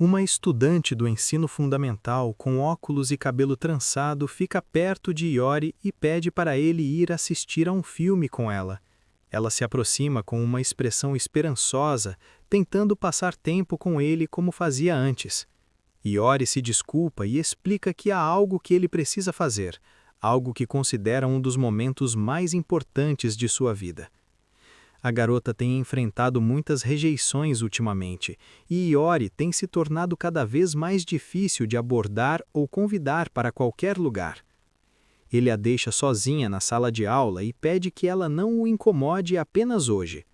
Uma estudante do ensino fundamental com óculos e cabelo trançado fica perto de Iori e pede para ele ir assistir a um filme com ela. Ela se aproxima com uma expressão esperançosa, tentando passar tempo com ele como fazia antes. Iori se desculpa e explica que há algo que ele precisa fazer, algo que considera um dos momentos mais importantes de sua vida. A garota tem enfrentado muitas rejeições ultimamente, e Iori tem se tornado cada vez mais difícil de abordar ou convidar para qualquer lugar. Ele a deixa sozinha na sala de aula e pede que ela não o incomode apenas hoje.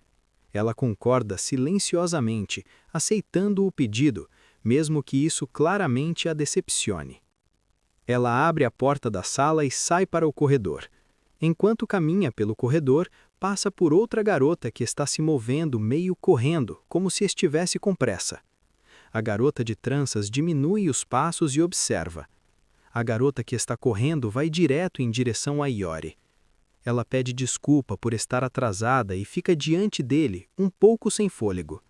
Ela concorda silenciosamente, aceitando o pedido, mesmo que isso claramente a decepcione. Ela abre a porta da sala e sai para o corredor. Enquanto caminha pelo corredor, passa por outra garota que está se movendo meio correndo, como se estivesse com pressa. A garota de tranças diminui os passos e observa. A garota que está correndo vai direto em direção a Iori. Ela pede desculpa por estar atrasada e fica diante dele, um pouco sem fôlego.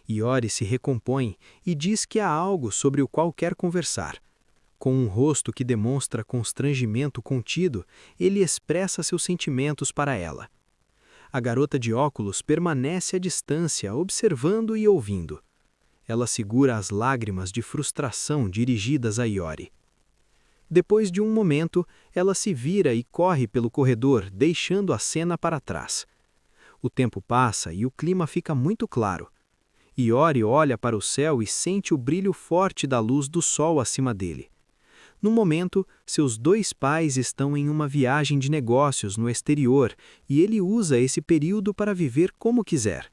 Iori se recompõe e diz que há algo sobre o qual quer conversar. Com um rosto que demonstra constrangimento contido, ele expressa seus sentimentos para ela. A garota de óculos permanece à distância, observando e ouvindo. Ela segura as lágrimas de frustração dirigidas a Iori. Depois de um momento, ela se vira e corre pelo corredor, deixando a cena para trás. O tempo passa e o clima fica muito claro. Iori olha para o céu e sente o brilho forte da luz do sol acima dele. No momento, seus dois pais estão em uma viagem de negócios no exterior e ele usa esse período para viver como quiser.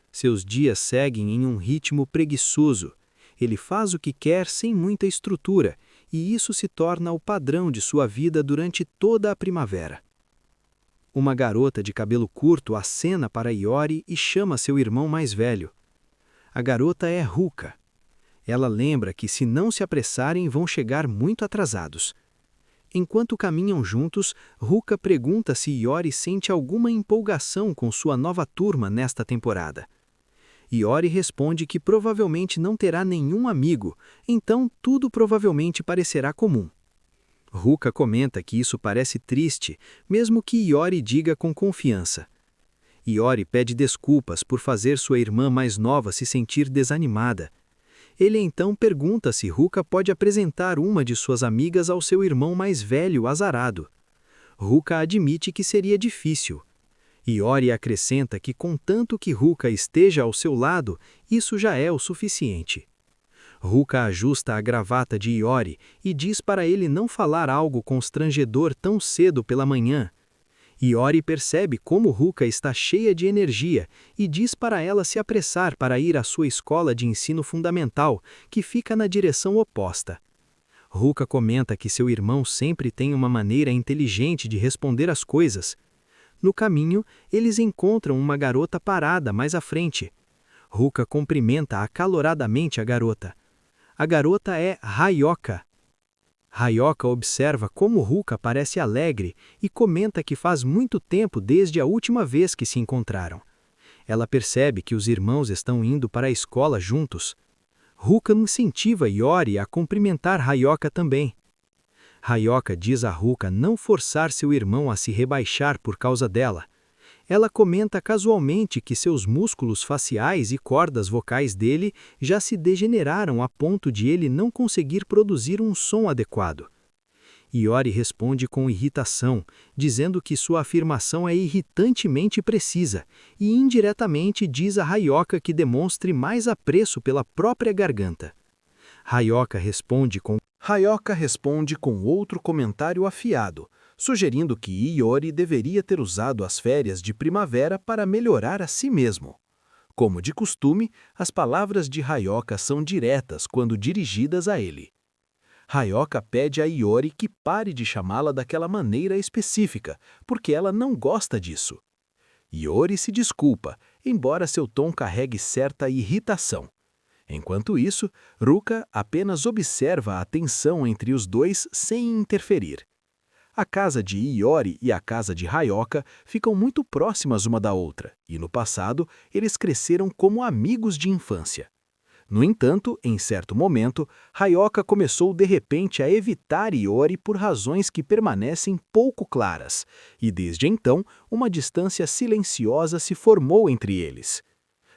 Seus dias seguem em um ritmo preguiçoso. Ele faz o que quer sem muita estrutura, e isso se torna o padrão de sua vida durante toda a primavera. Uma garota de cabelo curto acena para Iori e chama seu irmão mais velho. A garota é Ruka. Ela lembra que se não se apressarem vão chegar muito atrasados. Enquanto caminham juntos, Ruka pergunta se Iori sente alguma empolgação com sua nova turma nesta temporada. Iori responde que provavelmente não terá nenhum amigo, então tudo provavelmente parecerá comum. Ruka comenta que isso parece triste, mesmo que Iori diga com confiança. Iori pede desculpas por fazer sua irmã mais nova se sentir desanimada. Ele então pergunta se Ruka pode apresentar uma de suas amigas ao seu irmão mais velho, azarado. Ruka admite que seria difícil. Iori acrescenta que contanto que Ruka esteja ao seu lado, isso já é o suficiente. Ruka ajusta a gravata de Iori e diz para ele não falar algo constrangedor tão cedo pela manhã. Iori percebe como Ruka está cheia de energia e diz para ela se apressar para ir à sua escola de ensino fundamental, que fica na direção oposta. Ruka comenta que seu irmão sempre tem uma maneira inteligente de responder às coisas. No caminho, eles encontram uma garota parada mais à frente. Ruka cumprimenta acaloradamente a garota. A garota é Hayoka. Hayoka observa como Ruka parece alegre e comenta que faz muito tempo desde a última vez que se encontraram. Ela percebe que os irmãos estão indo para a escola juntos. Ruka incentiva Iori a cumprimentar Hayoka também. Hayoka diz a Ruka não forçar seu irmão a se rebaixar por causa dela. Ela comenta casualmente que seus músculos faciais e cordas vocais dele já se degeneraram a ponto de ele não conseguir produzir um som adequado. Iori responde com irritação, dizendo que sua afirmação é irritantemente precisa, e indiretamente diz a Hayoka que demonstre mais apreço pela própria garganta. Hayoka responde com outro comentário afiado, sugerindo que Iori deveria ter usado as férias de primavera para melhorar a si mesmo. Como de costume, as palavras de Hayoka são diretas quando dirigidas a ele. Hayoka pede a Iori que pare de chamá-la daquela maneira específica, porque ela não gosta disso. Iori se desculpa, embora seu tom carregue certa irritação. Enquanto isso, Ruka apenas observa a tensão entre os dois sem interferir. A casa de Iori e a casa de Hayoka ficam muito próximas uma da outra, e no passado eles cresceram como amigos de infância. No entanto, em certo momento, Hayoka começou de repente a evitar Iori por razões que permanecem pouco claras, e desde então uma distância silenciosa se formou entre eles.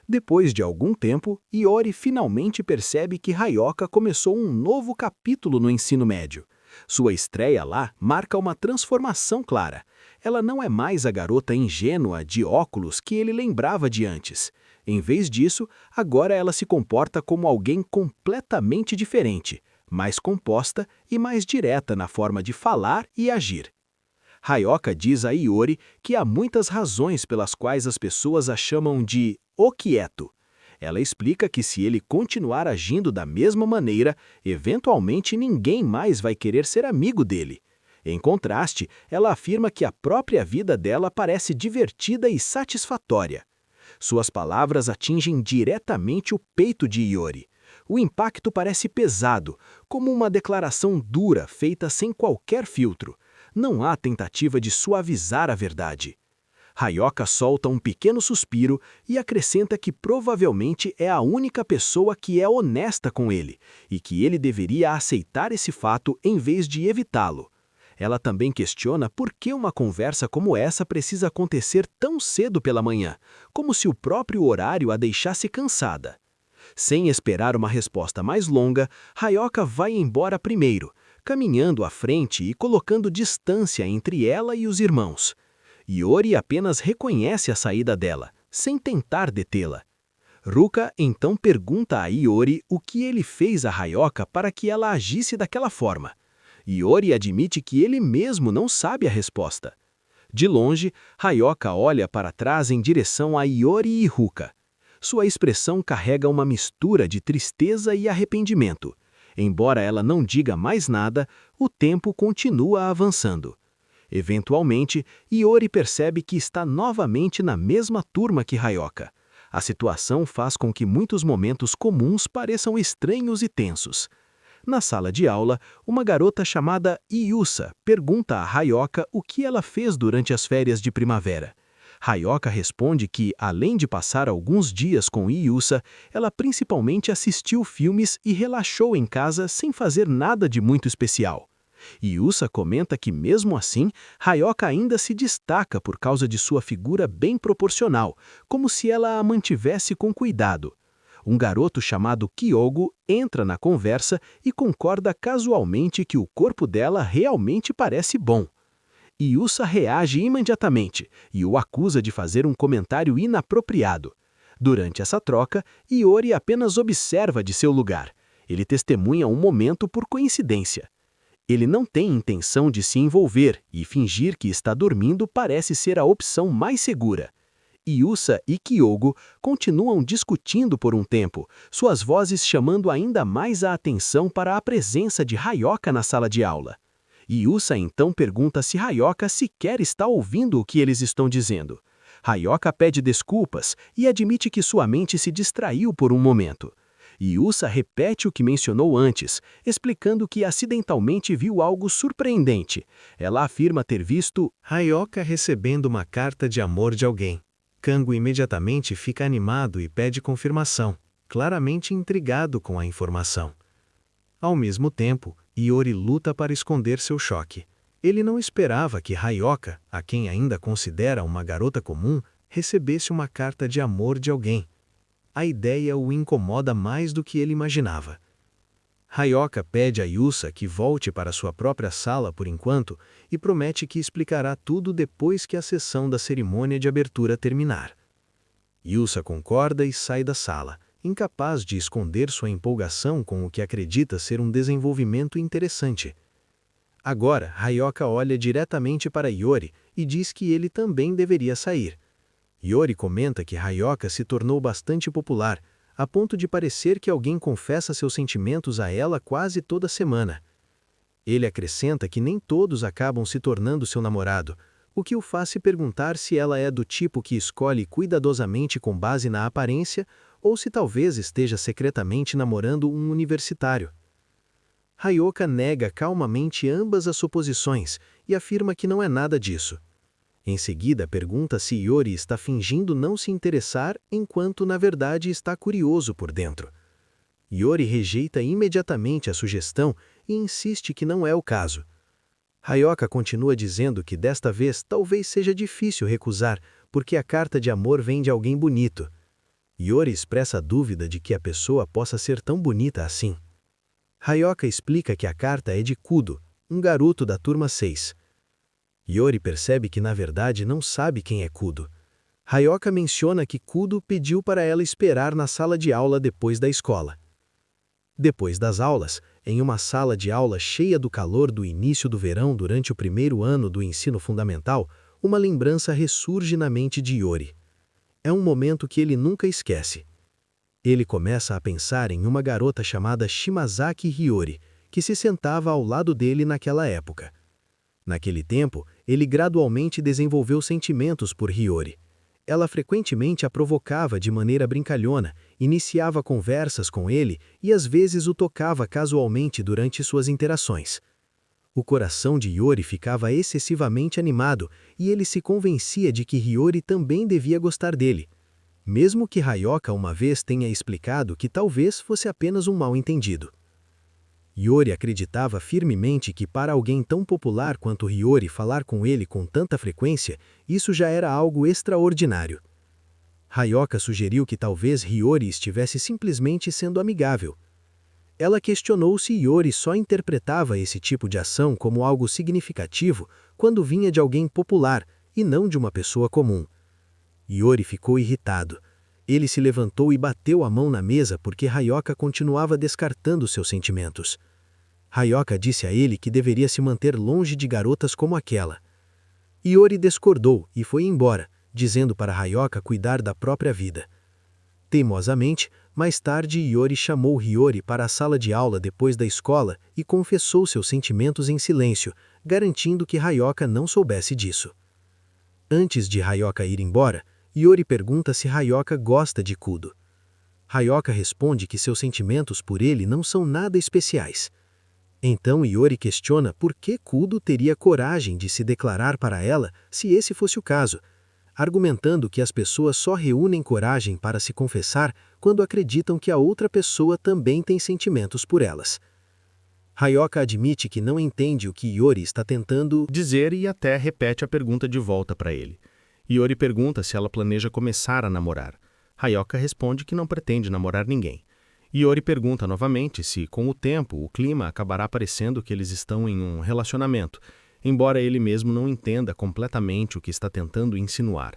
Depois de algum tempo, Iori finalmente percebe que Hayoka começou um novo capítulo no ensino médio. Sua estreia lá marca uma transformação clara. Ela não é mais a garota ingênua de óculos que ele lembrava de antes. Em vez disso, agora ela se comporta como alguém completamente diferente, mais composta e mais direta na forma de falar e agir. Hayoka diz a Iori que há muitas razões pelas quais as pessoas a chamam de o quieto. Ela explica que se ele continuar agindo da mesma maneira, eventualmente ninguém mais vai querer ser amigo dele. Em contraste, ela afirma que a própria vida dela parece divertida e satisfatória. Suas palavras atingem diretamente o peito de Iori. O impacto parece pesado, como uma declaração dura feita sem qualquer filtro. Não há tentativa de suavizar a verdade. Hayoka solta um pequeno suspiro e acrescenta que provavelmente é a única pessoa que é honesta com ele, e que ele deveria aceitar esse fato em vez de evitá-lo. Ela também questiona por que uma conversa como essa precisa acontecer tão cedo pela manhã, como se o próprio horário a deixasse cansada. Sem esperar uma resposta mais longa, Hayoka vai embora primeiro, caminhando à frente e colocando distância entre ela e os irmãos. Iori apenas reconhece a saída dela, sem tentar detê-la. Ruka então pergunta a Iori o que ele fez a Hayoka para que ela agisse daquela forma. Iori admite que ele mesmo não sabe a resposta. De longe, Hayoka olha para trás em direção a Iori e Ruka. Sua expressão carrega uma mistura de tristeza e arrependimento. Embora ela não diga mais nada, o tempo continua avançando. Eventualmente, Iori percebe que está novamente na mesma turma que Hayoka. A situação faz com que muitos momentos comuns pareçam estranhos e tensos. Na sala de aula, uma garota chamada Yusa pergunta a Hayoka o que ela fez durante as férias de primavera. Hayoka responde que, além de passar alguns dias com Yusa, ela principalmente assistiu filmes e relaxou em casa sem fazer nada de muito especial. Yusa comenta que, mesmo assim, Hayoka ainda se destaca por causa de sua figura bem proporcional, como se ela a mantivesse com cuidado. Um garoto chamado Kyogo entra na conversa e concorda casualmente que o corpo dela realmente parece bom. Yusa reage imediatamente e o acusa de fazer um comentário inapropriado. Durante essa troca, Iori apenas observa de seu lugar. Ele testemunha um momento por coincidência. Ele não tem intenção de se envolver e fingir que está dormindo parece ser a opção mais segura. Yusa e Kyogo continuam discutindo por um tempo, suas vozes chamando ainda mais a atenção para a presença de Hayoka na sala de aula. Yusa então pergunta se Hayoka sequer está ouvindo o que eles estão dizendo. Hayoka pede desculpas e admite que sua mente se distraiu por um momento. Yusa repete o que mencionou antes, explicando que acidentalmente viu algo surpreendente. Ela afirma ter visto Hayoka recebendo uma carta de amor de alguém. Kango imediatamente fica animado e pede confirmação, claramente intrigado com a informação. Ao mesmo tempo, Iori luta para esconder seu choque. Ele não esperava que Hayoka, a quem ainda considera uma garota comum, recebesse uma carta de amor de alguém. A ideia o incomoda mais do que ele imaginava. Hayoka pede a Yusa que volte para sua própria sala por enquanto e promete que explicará tudo depois que a sessão da cerimônia de abertura terminar. Yusa concorda e sai da sala, incapaz de esconder sua empolgação com o que acredita ser um desenvolvimento interessante. Agora, Hayoka olha diretamente para Iori e diz que ele também deveria sair. Iori comenta que Hayoka se tornou bastante popular, a ponto de parecer que alguém confessa seus sentimentos a ela quase toda semana. Ele acrescenta que nem todos acabam se tornando seu namorado, o que o faz se perguntar se ela é do tipo que escolhe cuidadosamente com base na aparência ou se talvez esteja secretamente namorando um universitário. Hayoka nega calmamente ambas as suposições e afirma que não é nada disso. Em seguida, pergunta se Iori está fingindo não se interessar enquanto, na verdade, está curioso por dentro. Iori rejeita imediatamente a sugestão e insiste que não é o caso. Hayoka continua dizendo que desta vez talvez seja difícil recusar, porque a carta de amor vem de alguém bonito. Iori expressa a dúvida de que a pessoa possa ser tão bonita assim. Hayoka explica que a carta é de Kudo, um garoto da turma 6. Iori percebe que na verdade não sabe quem é Kudo. Hayoka menciona que Kudo pediu para ela esperar na sala de aula depois da escola. Depois das aulas, em uma sala de aula cheia do calor do início do verão durante o primeiro ano do ensino fundamental, uma lembrança ressurge na mente de Iori. É um momento que ele nunca esquece. Ele começa a pensar em uma garota chamada Shimazaki Hiyori, que se sentava ao lado dele naquela época. Naquele tempo, ele gradualmente desenvolveu sentimentos por Hiyori. Ela frequentemente a provocava de maneira brincalhona, iniciava conversas com ele e às vezes o tocava casualmente durante suas interações. O coração de Iori ficava excessivamente animado e ele se convencia de que Hiyori também devia gostar dele, mesmo que Hayoka uma vez tenha explicado que talvez fosse apenas um mal-entendido. Iori acreditava firmemente que para alguém tão popular quanto Hiyori falar com ele com tanta frequência, isso já era algo extraordinário. Hayoka sugeriu que talvez Hiyori estivesse simplesmente sendo amigável. Ela questionou se Iori só interpretava esse tipo de ação como algo significativo quando vinha de alguém popular e não de uma pessoa comum. Iori ficou irritado. Ele se levantou e bateu a mão na mesa porque Hayoka continuava descartando seus sentimentos. Hayoka disse a ele que deveria se manter longe de garotas como aquela. Iori discordou e foi embora, dizendo para Hayoka cuidar da própria vida. Teimosamente, mais tarde Iori chamou Hiyori para a sala de aula depois da escola e confessou seus sentimentos em silêncio, garantindo que Hayoka não soubesse disso. Antes de Hayoka ir embora, Iori pergunta se Hayoka gosta de Kudo. Hayoka responde que seus sentimentos por ele não são nada especiais. Então Iori questiona por que Kudo teria coragem de se declarar para ela se esse fosse o caso, argumentando que as pessoas só reúnem coragem para se confessar quando acreditam que a outra pessoa também tem sentimentos por elas. Hayoka admite que não entende o que Iori está tentando dizer e até repete a pergunta de volta para ele. Iori pergunta se ela planeja começar a namorar. Hayoka responde que não pretende namorar ninguém. Iori pergunta novamente se, com o tempo, o clima acabará parecendo que eles estão em um relacionamento, embora ele mesmo não entenda completamente o que está tentando insinuar.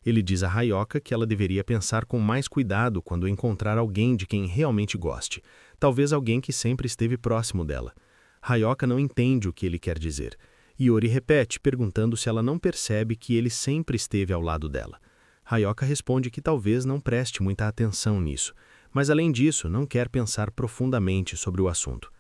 Ele diz a Hayoka que ela deveria pensar com mais cuidado quando encontrar alguém de quem realmente goste, talvez alguém que sempre esteve próximo dela. Hayoka não entende o que ele quer dizer. Iori repete, perguntando se ela não percebe que ele sempre esteve ao lado dela. Hayoka responde que talvez não preste muita atenção nisso, mas além disso não quer pensar profundamente sobre o assunto.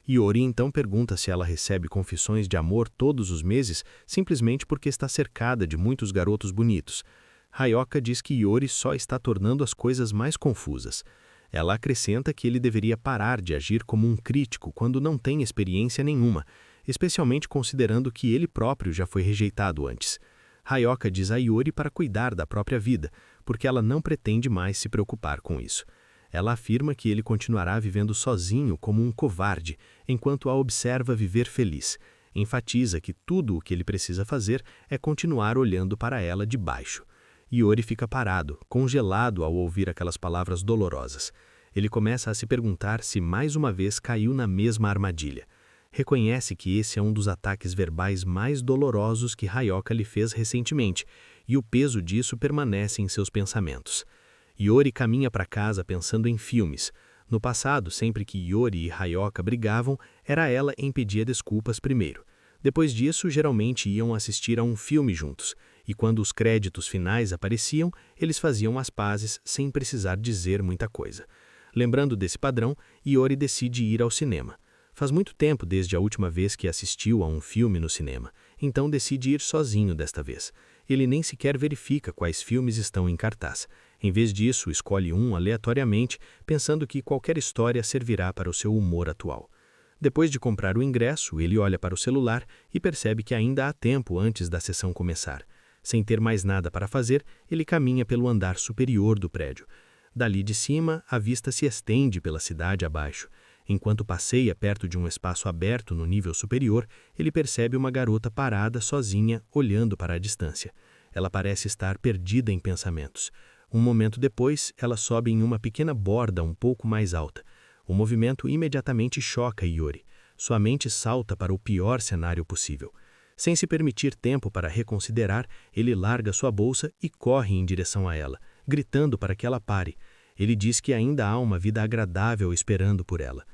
Iori então pergunta se ela recebe confissões de amor todos os meses simplesmente porque está cercada de muitos garotos bonitos. Hayoka diz que Iori só está tornando as coisas mais confusas. Ela acrescenta que ele deveria parar de agir como um crítico quando não tem experiência nenhuma, especialmente considerando que ele próprio já foi rejeitado antes. Hayoka diz a Iori para cuidar da própria vida, porque ela não pretende mais se preocupar com isso. Ela afirma que ele continuará vivendo sozinho como um covarde, enquanto a observa viver feliz. Enfatiza que tudo o que ele precisa fazer é continuar olhando para ela de baixo. Iori fica parado, congelado ao ouvir aquelas palavras dolorosas. Ele começa a se perguntar se mais uma vez caiu na mesma armadilha. Reconhece que esse é um dos ataques verbais mais dolorosos que Hayoka lhe fez recentemente, e o peso disso permanece em seus pensamentos. Iori caminha para casa pensando em filmes. No passado, sempre que Iori e Hayoka brigavam, era ela quem pedia desculpas primeiro. Depois disso, geralmente iam assistir a um filme juntos, e quando os créditos finais apareciam, eles faziam as pazes sem precisar dizer muita coisa. Lembrando desse padrão, Iori decide ir ao cinema. Faz muito tempo desde a última vez que assistiu a um filme no cinema, então decide ir sozinho desta vez. Ele nem sequer verifica quais filmes estão em cartaz. Em vez disso, escolhe um aleatoriamente, pensando que qualquer história servirá para o seu humor atual. Depois de comprar o ingresso, ele olha para o celular e percebe que ainda há tempo antes da sessão começar. Sem ter mais nada para fazer, ele caminha pelo andar superior do prédio. Dali de cima, a vista se estende pela cidade abaixo. Enquanto passeia perto de um espaço aberto no nível superior, ele percebe uma garota parada sozinha, olhando para a distância. Ela parece estar perdida em pensamentos. Um momento depois, ela sobe em uma pequena borda um pouco mais alta. O movimento imediatamente choca Iori. Sua mente salta para o pior cenário possível. Sem se permitir tempo para reconsiderar, ele larga sua bolsa e corre em direção a ela, gritando para que ela pare. Ele diz que ainda há uma vida agradável esperando por ela.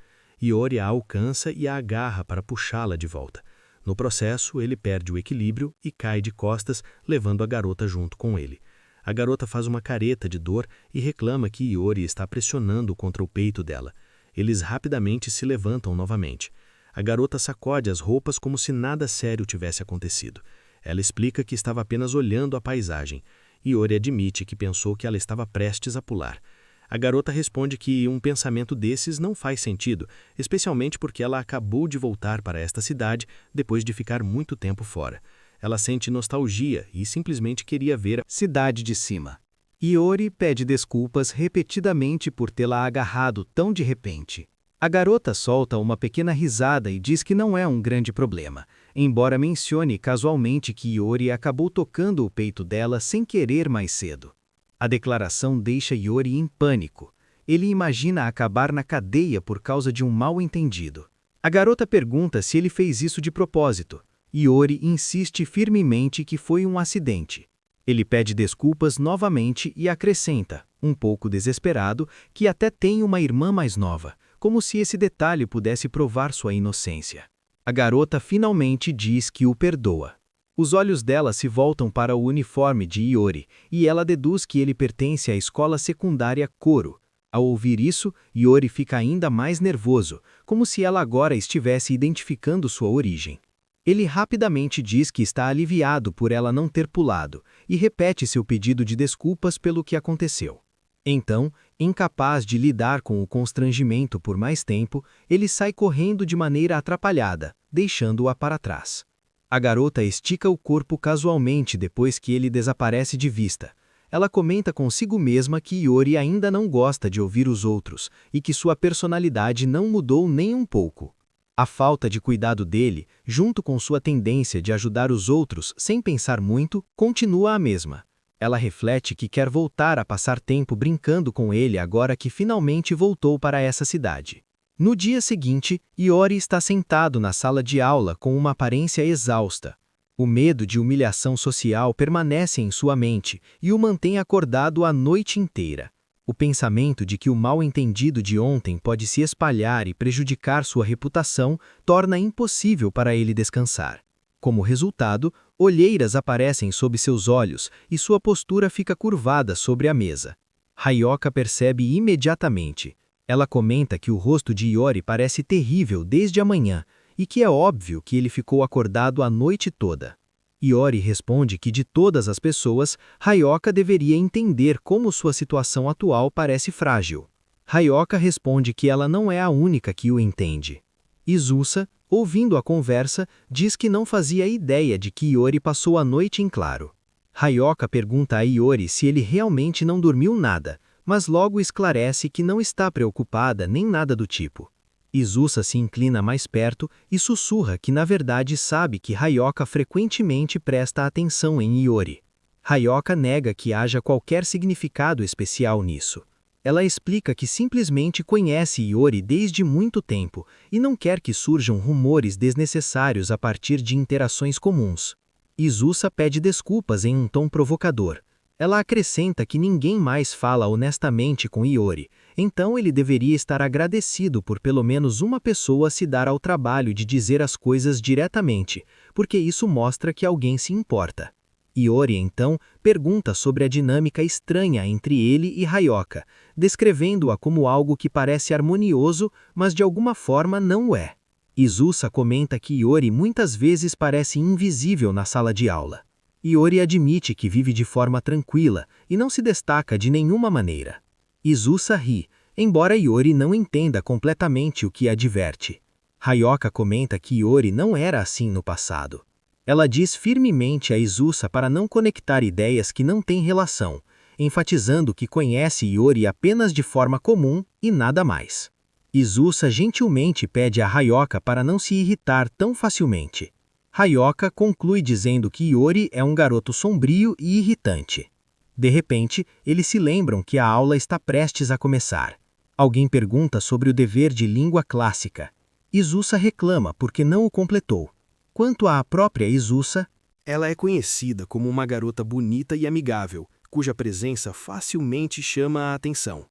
Iori a alcança e a agarra para puxá-la de volta. No processo, ele perde o equilíbrio e cai de costas, levando a garota junto com ele. A garota faz uma careta de dor e reclama que Iori está pressionando contra o peito dela. Eles rapidamente se levantam novamente. A garota sacode as roupas como se nada sério tivesse acontecido. Ela explica que estava apenas olhando a paisagem. Iori admite que pensou que ela estava prestes a pular. A garota responde que um pensamento desses não faz sentido, especialmente porque ela acabou de voltar para esta cidade depois de ficar muito tempo fora. Ela sente nostalgia e simplesmente queria ver a cidade de cima. Iori pede desculpas repetidamente por tê-la agarrado tão de repente. A garota solta uma pequena risada e diz que não é um grande problema, embora mencione casualmente que Iori acabou tocando o peito dela sem querer mais cedo. A declaração deixa Iori em pânico. Ele imagina acabar na cadeia por causa de um mal-entendido. A garota pergunta se ele fez isso de propósito. Iori insiste firmemente que foi um acidente. Ele pede desculpas novamente e acrescenta, um pouco desesperado, que até tem uma irmã mais nova, como se esse detalhe pudesse provar sua inocência. A garota finalmente diz que o perdoa. Os olhos dela se voltam para o uniforme de Iori, e ela deduz que ele pertence à escola secundária Koro. Ao ouvir isso, Iori fica ainda mais nervoso, como se ela agora estivesse identificando sua origem. Ele rapidamente diz que está aliviado por ela não ter pulado, e repete seu pedido de desculpas pelo que aconteceu. Então, incapaz de lidar com o constrangimento por mais tempo, ele sai correndo de maneira atrapalhada, deixando-a para trás. A garota estica o corpo casualmente depois que ele desaparece de vista. Ela comenta consigo mesma que Iori ainda não gosta de ouvir os outros e que sua personalidade não mudou nem um pouco. A falta de cuidado dele, junto com sua tendência de ajudar os outros sem pensar muito, continua a mesma. Ela reflete que quer voltar a passar tempo brincando com ele agora que finalmente voltou para essa cidade. No dia seguinte, Iori está sentado na sala de aula com uma aparência exausta. O medo de humilhação social permanece em sua mente e o mantém acordado a noite inteira. O pensamento de que o mal-entendido de ontem pode se espalhar e prejudicar sua reputação torna impossível para ele descansar. Como resultado, olheiras aparecem sob seus olhos e sua postura fica curvada sobre a mesa. Ryoka percebe imediatamente. Ela comenta que o rosto de Iori parece terrível desde a manhã e que é óbvio que ele ficou acordado a noite toda. Iori responde que de todas as pessoas, Ryoka deveria entender como sua situação atual parece frágil. Ryoka responde que ela não é a única que o entende. Izusa, ouvindo a conversa, diz que não fazia ideia de que Iori passou a noite em claro. Ryoka pergunta a Iori se ele realmente não dormiu nada, mas logo esclarece que não está preocupada nem nada do tipo. Izusa se inclina mais perto e sussurra que na verdade sabe que Ryoka frequentemente presta atenção em Iori. Ryoka nega que haja qualquer significado especial nisso. Ela explica que simplesmente conhece Iori desde muito tempo e não quer que surjam rumores desnecessários a partir de interações comuns. Izusa pede desculpas em um tom provocador. Ela acrescenta que ninguém mais fala honestamente com Iori, então ele deveria estar agradecido por pelo menos uma pessoa se dar ao trabalho de dizer as coisas diretamente, porque isso mostra que alguém se importa. Iori, então, pergunta sobre a dinâmica estranha entre ele e Ryoka, descrevendo-a como algo que parece harmonioso, mas de alguma forma não é. Izusa comenta que Iori muitas vezes parece invisível na sala de aula. Iori admite que vive de forma tranquila e não se destaca de nenhuma maneira. Izusa ri, embora Iori não entenda completamente o que a diverte. Ryoka comenta que Iori não era assim no passado. Ela diz firmemente a Izusa para não conectar ideias que não têm relação, enfatizando que conhece Iori apenas de forma comum e nada mais. Izusa gentilmente pede a Hayoka para não se irritar tão facilmente. Hayoka conclui dizendo que Iori é um garoto sombrio e irritante. De repente, eles se lembram que a aula está prestes a começar. Alguém pergunta sobre o dever de língua clássica. Izusa reclama porque não o completou. Quanto à própria Izusa, ela é conhecida como uma garota bonita e amigável, cuja presença facilmente chama a atenção.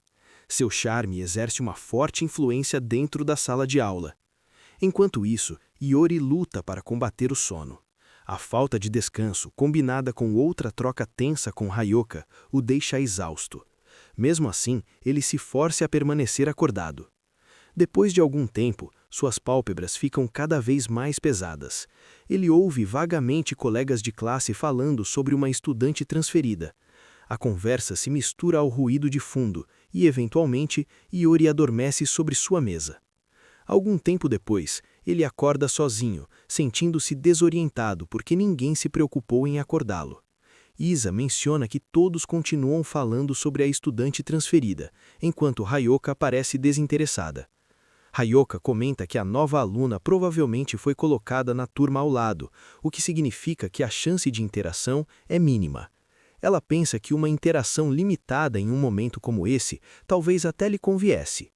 Seu charme exerce uma forte influência dentro da sala de aula. Enquanto isso, Iori luta para combater o sono. A falta de descanso, combinada com outra troca tensa com Hayoka, o deixa exausto. Mesmo assim, ele se força a permanecer acordado. Depois de algum tempo, suas pálpebras ficam cada vez mais pesadas. Ele ouve vagamente colegas de classe falando sobre uma estudante transferida. A conversa se mistura ao ruído de fundo e, eventualmente, Iori adormece sobre sua mesa. Algum tempo depois, ele acorda sozinho, sentindo-se desorientado porque ninguém se preocupou em acordá-lo. Isa menciona que todos continuam falando sobre a estudante transferida, enquanto Hayoka parece desinteressada. Hayoka comenta que a nova aluna provavelmente foi colocada na turma ao lado, o que significa que a chance de interação é mínima. Ela pensa que uma interação limitada em um momento como esse talvez até lhe conviesse.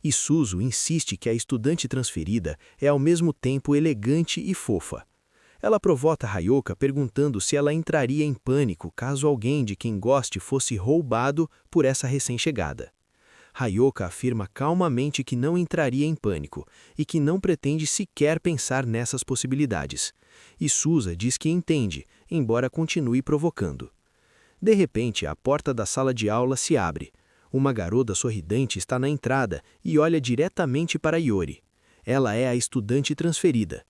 Isuzu insiste que a estudante transferida é ao mesmo tempo elegante e fofa. Ela provoca Hayoka perguntando se ela entraria em pânico caso alguém de quem goste fosse roubado por essa recém-chegada. Hayoka afirma calmamente que não entraria em pânico e que não pretende sequer pensar nessas possibilidades. Isuzu diz que entende, embora continue provocando. De repente, a porta da sala de aula se abre. Uma garota sorridente está na entrada e olha diretamente para Iori. Ela é a estudante transferida.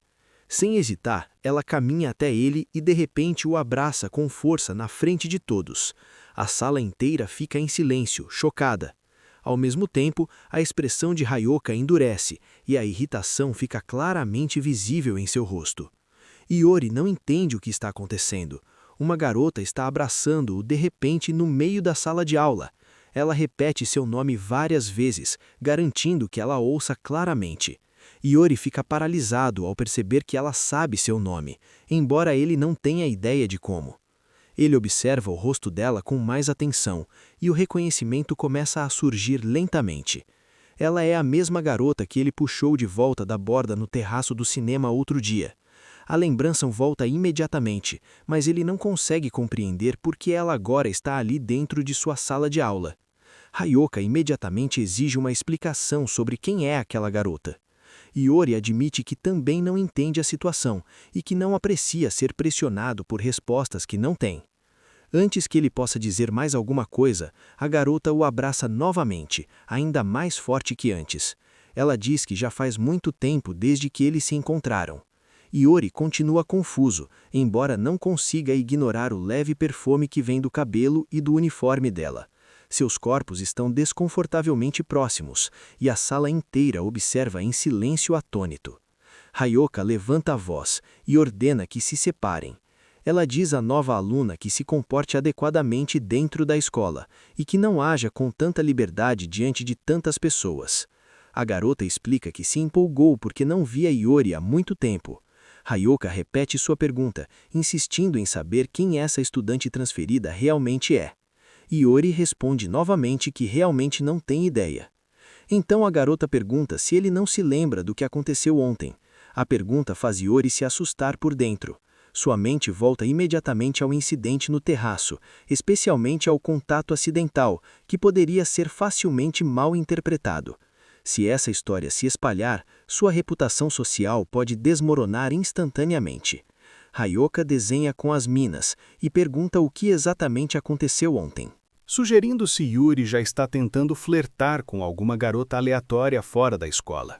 Sem hesitar, ela caminha até ele e de repente o abraça com força na frente de todos. A sala inteira fica em silêncio, chocada. Ao mesmo tempo, a expressão de Hayoka endurece e a irritação fica claramente visível em seu rosto. Iori não entende o que está acontecendo. Uma garota está abraçando-o de repente no meio da sala de aula. Ela repete seu nome várias vezes, garantindo que ela ouça claramente. Iori fica paralisado ao perceber que ela sabe seu nome, embora ele não tenha ideia de como. Ele observa o rosto dela com mais atenção, e o reconhecimento começa a surgir lentamente. Ela é a mesma garota que ele puxou de volta da borda no terraço do cinema outro dia. A lembrança volta imediatamente, mas ele não consegue compreender por que ela agora está ali dentro de sua sala de aula. Hayoka imediatamente exige uma explicação sobre quem é aquela garota. Iori admite que também não entende a situação e que não aprecia ser pressionado por respostas que não tem. Antes que ele possa dizer mais alguma coisa, a garota o abraça novamente, ainda mais forte que antes. Ela diz que já faz muito tempo desde que eles se encontraram. Iori continua confuso, embora não consiga ignorar o leve perfume que vem do cabelo e do uniforme dela. Seus corpos estão desconfortavelmente próximos, e a sala inteira observa em silêncio atônito. Hayoka levanta a voz e ordena que se separem. Ela diz à nova aluna que se comporte adequadamente dentro da escola e que não haja com tanta liberdade diante de tantas pessoas. A garota explica que se empolgou porque não via Iori há muito tempo. Hayoka repete sua pergunta, insistindo em saber quem essa estudante transferida realmente é. Iori responde novamente que realmente não tem ideia. Então a garota pergunta se ele não se lembra do que aconteceu ontem. A pergunta faz Iori se assustar por dentro. Sua mente volta imediatamente ao incidente no terraço, especialmente ao contato acidental, que poderia ser facilmente mal interpretado. Se essa história se espalhar, sua reputação social pode desmoronar instantaneamente. Hayoka desenha com as minas e pergunta o que exatamente aconteceu ontem. Sugerindo se Yuri já está tentando flertar com alguma garota aleatória fora da escola.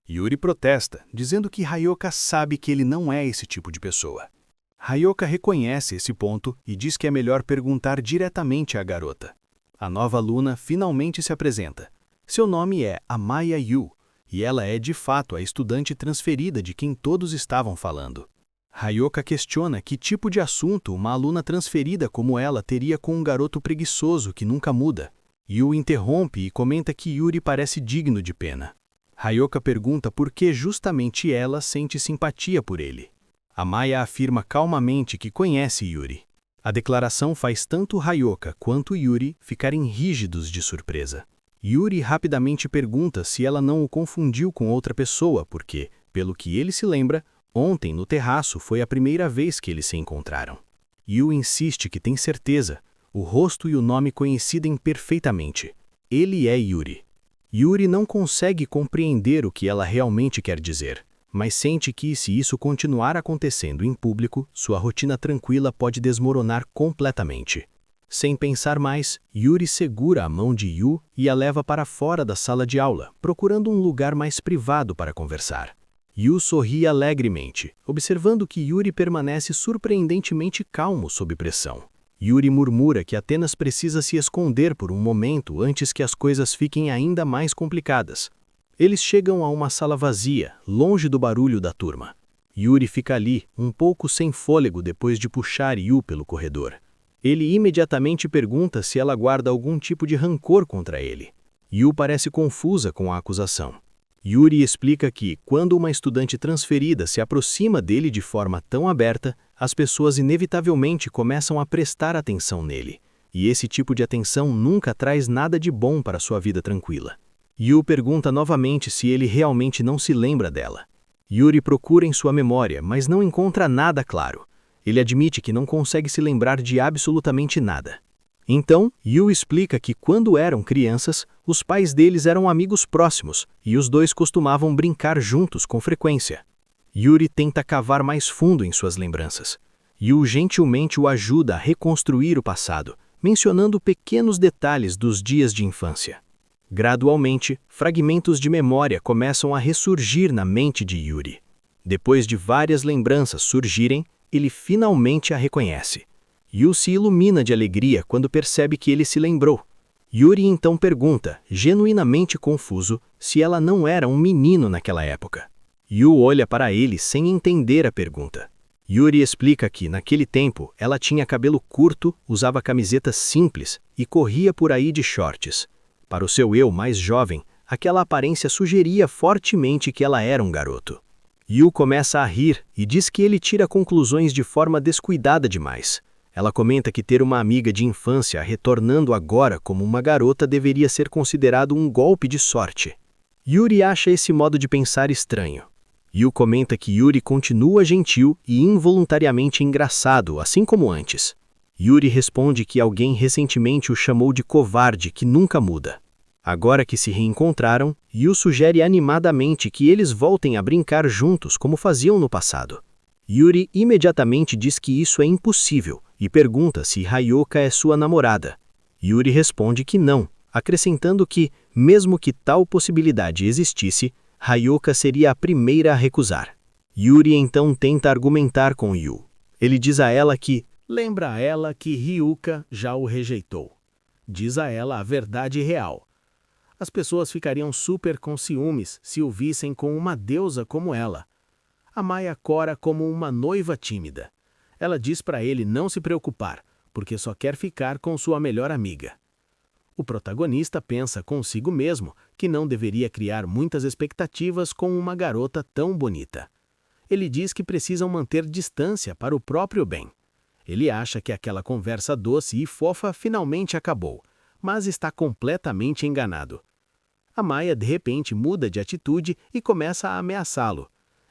Yuri protesta, dizendo que Hayoka sabe que ele não é esse tipo de pessoa. Hayoka reconhece esse ponto e diz que é melhor perguntar diretamente à garota. A nova aluna finalmente se apresenta. Seu nome é Amaya Yu, e ela é de fato a estudante transferida de quem todos estavam falando. Ryoka questiona que tipo de assunto uma aluna transferida como ela teria com um garoto preguiçoso que nunca muda. Yu interrompe e comenta que Yuri parece digno de pena. Ryoka pergunta por que justamente ela sente simpatia por ele. Amaya afirma calmamente que conhece Yuri. A declaração faz tanto Ryoka quanto Yuri ficarem rígidos de surpresa. Yuri rapidamente pergunta se ela não o confundiu com outra pessoa porque, pelo que ele se lembra, ontem no terraço foi a primeira vez que eles se encontraram. Yu insiste que tem certeza, o rosto e o nome coincidem perfeitamente. Ele é Yuri. Yuri não consegue compreender o que ela realmente quer dizer, mas sente que, se isso continuar acontecendo em público, sua rotina tranquila pode desmoronar completamente. Sem pensar mais, Yuri segura a mão de Yu e a leva para fora da sala de aula, procurando um lugar mais privado para conversar. Yu sorri alegremente, observando que Yuri permanece surpreendentemente calmo sob pressão. Yuri murmura que apenas precisa se esconder por um momento antes que as coisas fiquem ainda mais complicadas. Eles chegam a uma sala vazia, longe do barulho da turma. Yuri fica ali, um pouco sem fôlego depois de puxar Yu pelo corredor. Ele imediatamente pergunta se ela guarda algum tipo de rancor contra ele. Yu parece confusa com a acusação. Yuri explica que, quando uma estudante transferida se aproxima dele de forma tão aberta, as pessoas inevitavelmente começam a prestar atenção nele, e esse tipo de atenção nunca traz nada de bom para sua vida tranquila. Yu pergunta novamente se ele realmente não se lembra dela. Yuri procura em sua memória, mas não encontra nada claro. Ele admite que não consegue se lembrar de absolutamente nada. Então, Yu explica que quando eram crianças, os pais deles eram amigos próximos e os dois costumavam brincar juntos com frequência. Yuri tenta cavar mais fundo em suas lembranças. Yu gentilmente o ajuda a reconstruir o passado, mencionando pequenos detalhes dos dias de infância. Gradualmente, fragmentos de memória começam a ressurgir na mente de Yuri. Depois de várias lembranças surgirem, ele finalmente a reconhece. Yu se ilumina de alegria quando percebe que ele se lembrou. Yuri então pergunta, genuinamente confuso, se ela não era um menino naquela época. Yu olha para ele sem entender a pergunta. Yuri explica que, naquele tempo, ela tinha cabelo curto, usava camisetas simples e corria por aí de shorts. Para o seu eu mais jovem, aquela aparência sugeria fortemente que ela era um garoto. Yu começa a rir e diz que ele tira conclusões de forma descuidada demais. Ela comenta que ter uma amiga de infância retornando agora como uma garota deveria ser considerado um golpe de sorte. Yuri acha esse modo de pensar estranho. Yu comenta que Yuri continua gentil e involuntariamente engraçado, assim como antes. Yuri responde que alguém recentemente o chamou de covarde que nunca muda. Agora que se reencontraram, Yu sugere animadamente que eles voltem a brincar juntos como faziam no passado. Yuri imediatamente diz que isso é impossível e pergunta se Ryoka é sua namorada. Yuri responde que não, acrescentando que, mesmo que tal possibilidade existisse, Ryoka seria a primeira a recusar. Yuri então tenta argumentar com Yu. Ele diz a ela que lembra a ela que Ryuka já o rejeitou. Diz a ela a verdade real. As pessoas ficariam super com ciúmes se o vissem com uma deusa como ela. Amaya cora como uma noiva tímida. Ela diz para ele não se preocupar, porque só quer ficar com sua melhor amiga. O protagonista pensa consigo mesmo que não deveria criar muitas expectativas com uma garota tão bonita. Ele diz que precisam manter distância para o próprio bem. Ele acha que aquela conversa doce e fofa finalmente acabou, mas está completamente enganado. Amaya de repente muda de atitude e começa a ameaçá-lo.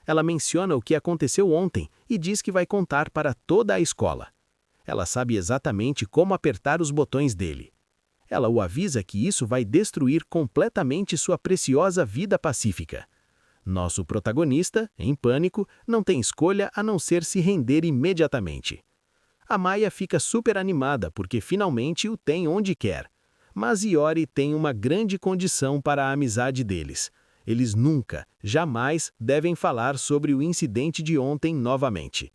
Ela menciona o que aconteceu ontem e diz que vai contar para toda a escola. Ela sabe exatamente como apertar os botões dele. Ela o avisa que isso vai destruir completamente sua preciosa vida pacífica. Nosso protagonista, em pânico, não tem escolha a não ser se render imediatamente. Amaya fica super animada porque finalmente o tem onde quer. Mas Iori tem uma grande condição para a amizade deles. Eles nunca, jamais devem falar sobre o incidente de ontem novamente.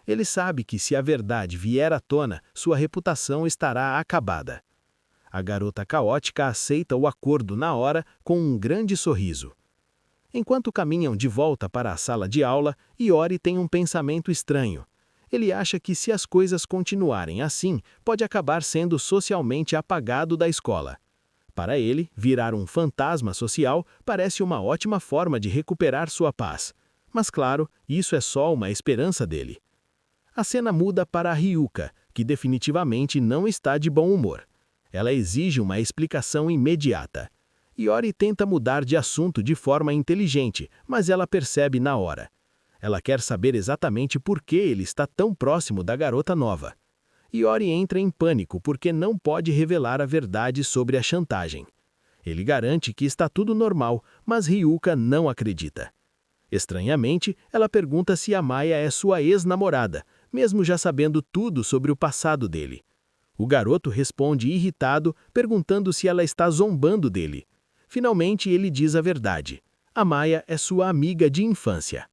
Ele sabe que se a verdade vier à tona, sua reputação estará acabada. A garota caótica aceita o acordo na hora com um grande sorriso. Enquanto caminham de volta para a sala de aula, Iori tem um pensamento estranho. Ele acha que se as coisas continuarem assim, pode acabar sendo socialmente apagado da escola. Para ele, virar um fantasma social parece uma ótima forma de recuperar sua paz. Mas claro, isso é só uma esperança dele. A cena muda para a Ryuka, que definitivamente não está de bom humor. Ela exige uma explicação imediata. Iori tenta mudar de assunto de forma inteligente, mas ela percebe na hora. Ela quer saber exatamente por que ele está tão próximo da garota nova. Iori entra em pânico porque não pode revelar a verdade sobre a chantagem. Ele garante que está tudo normal, mas Ryuka não acredita. Estranhamente, ela pergunta se Amaya é sua ex-namorada, mesmo já sabendo tudo sobre o passado dele. O garoto responde irritado, perguntando se ela está zombando dele. Finalmente, ele diz a verdade. Amaya é sua amiga de infância.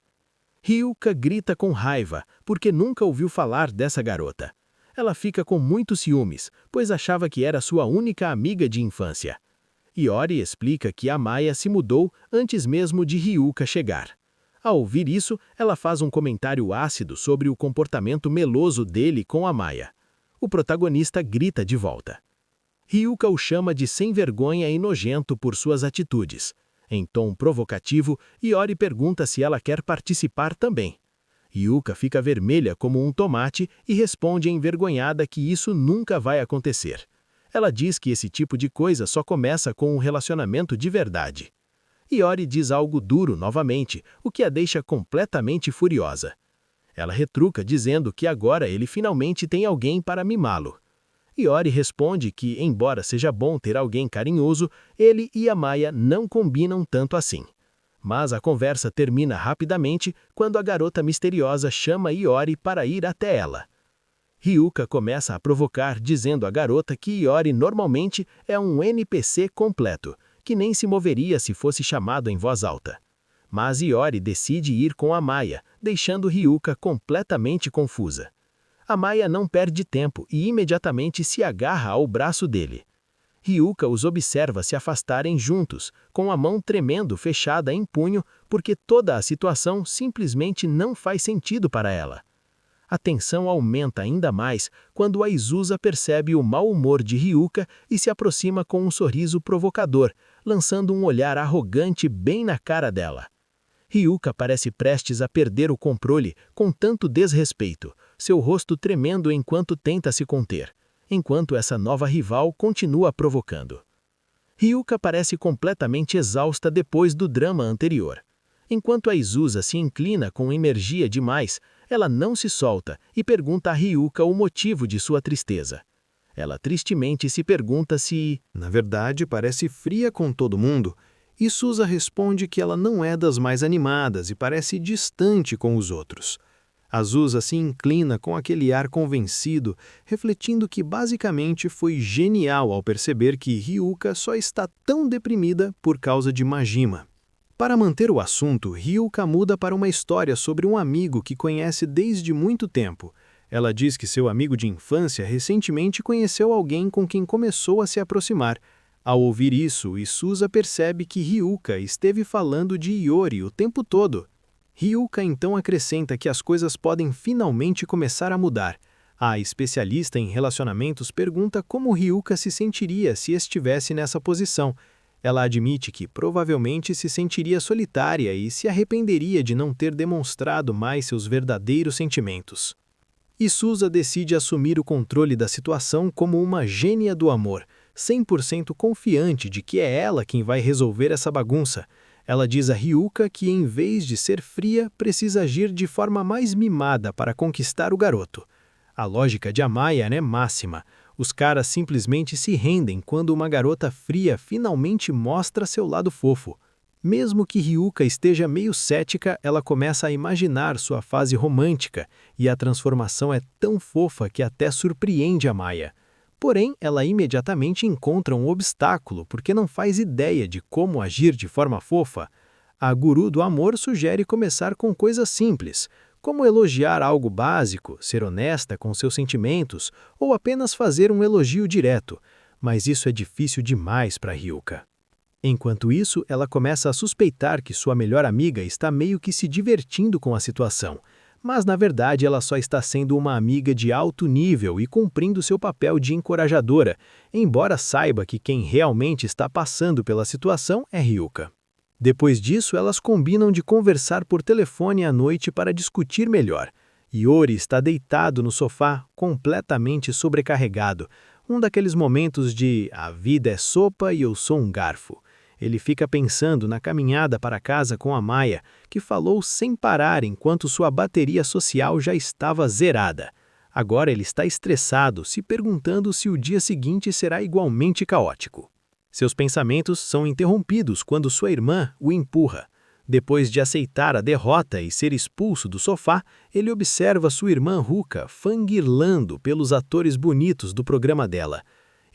Ryuka grita com raiva, porque nunca ouviu falar dessa garota. Ela fica com muitos ciúmes, pois achava que era sua única amiga de infância. Iori explica que Amaya se mudou antes mesmo de Ryuka chegar. Ao ouvir isso, ela faz um comentário ácido sobre o comportamento meloso dele com Amaya. O protagonista grita de volta. Ryuka o chama de sem vergonha e nojento por suas atitudes. Em tom provocativo, Iori pergunta se ela quer participar também. Ryuka fica vermelha como um tomate e responde envergonhada que isso nunca vai acontecer. Ela diz que esse tipo de coisa só começa com um relacionamento de verdade. Iori diz algo duro novamente, o que a deixa completamente furiosa. Ela retruca dizendo que agora ele finalmente tem alguém para mimá-lo. Iori responde que, embora seja bom ter alguém carinhoso, ele e Amaya não combinam tanto assim. Mas a conversa termina rapidamente quando a garota misteriosa chama Iori para ir até ela. Ryuka começa a provocar dizendo à garota que Iori normalmente é um NPC completo, que nem se moveria se fosse chamado em voz alta. Mas Iori decide ir com Amaya, deixando Ryuka completamente confusa. Amaya não perde tempo e imediatamente se agarra ao braço dele. Ryuka os observa se afastarem juntos, com a mão tremendo fechada em punho, porque toda a situação simplesmente não faz sentido para ela. A tensão aumenta ainda mais quando a Izusa percebe o mau humor de Ryuka e se aproxima com um sorriso provocador, lançando um olhar arrogante bem na cara dela. Ryuka parece prestes a perder o controle com tanto desrespeito, seu rosto tremendo enquanto tenta se conter, enquanto essa nova rival continua provocando. Ryuka parece completamente exausta depois do drama anterior. Enquanto a Izusa se inclina com energia demais, ela não se solta e pergunta a Ryuka o motivo de sua tristeza. Ela tristemente se pergunta se, na verdade, parece fria com todo mundo. E Susa responde que ela não é das mais animadas e parece distante com os outros. Azusa se inclina com aquele ar convencido, refletindo que basicamente foi genial ao perceber que Ryuka só está tão deprimida por causa de Majima. Para manter o assunto, Ryuka muda para uma história sobre um amigo que conhece desde muito tempo. Ela diz que seu amigo de infância recentemente conheceu alguém com quem começou a se aproximar. Ao ouvir isso, Isusa percebe que Ryuka esteve falando de Iori o tempo todo. Ryuka então acrescenta que as coisas podem finalmente começar a mudar. A especialista em relacionamentos pergunta como Ryuka se sentiria se estivesse nessa posição. Ela admite que provavelmente se sentiria solitária e se arrependeria de não ter demonstrado mais seus verdadeiros sentimentos. Isusa decide assumir o controle da situação como uma gênia do amor, 100% confiante de que é ela quem vai resolver essa bagunça. Ela diz a Ryuka que, em vez de ser fria, precisa agir de forma mais mimada para conquistar o garoto. A lógica de Amaya é máxima. Os caras simplesmente se rendem quando uma garota fria finalmente mostra seu lado fofo. Mesmo que Ryuka esteja meio cética, ela começa a imaginar sua fase romântica, e a transformação é tão fofa que até surpreende Amaya. Porém, ela imediatamente encontra um obstáculo porque não faz ideia de como agir de forma fofa. A guru do amor sugere começar com coisas simples, como elogiar algo básico, ser honesta com seus sentimentos ou apenas fazer um elogio direto, mas isso é difícil demais para Ryuka. Enquanto isso, ela começa a suspeitar que sua melhor amiga está meio que se divertindo com a situação, mas na verdade ela só está sendo uma amiga de alto nível e cumprindo seu papel de encorajadora, embora saiba que quem realmente está passando pela situação é Ryuka. Depois disso, elas combinam de conversar por telefone à noite para discutir melhor. Iori está deitado no sofá, completamente sobrecarregado, um daqueles momentos de "a vida é sopa e eu sou um garfo". Ele fica pensando na caminhada para casa com a Maya, que falou sem parar enquanto sua bateria social já estava zerada. Agora ele está estressado, se perguntando se o dia seguinte será igualmente caótico. Seus pensamentos são interrompidos quando sua irmã o empurra. Depois de aceitar a derrota e ser expulso do sofá, ele observa sua irmã Ruka fangirlando pelos atores bonitos do programa dela.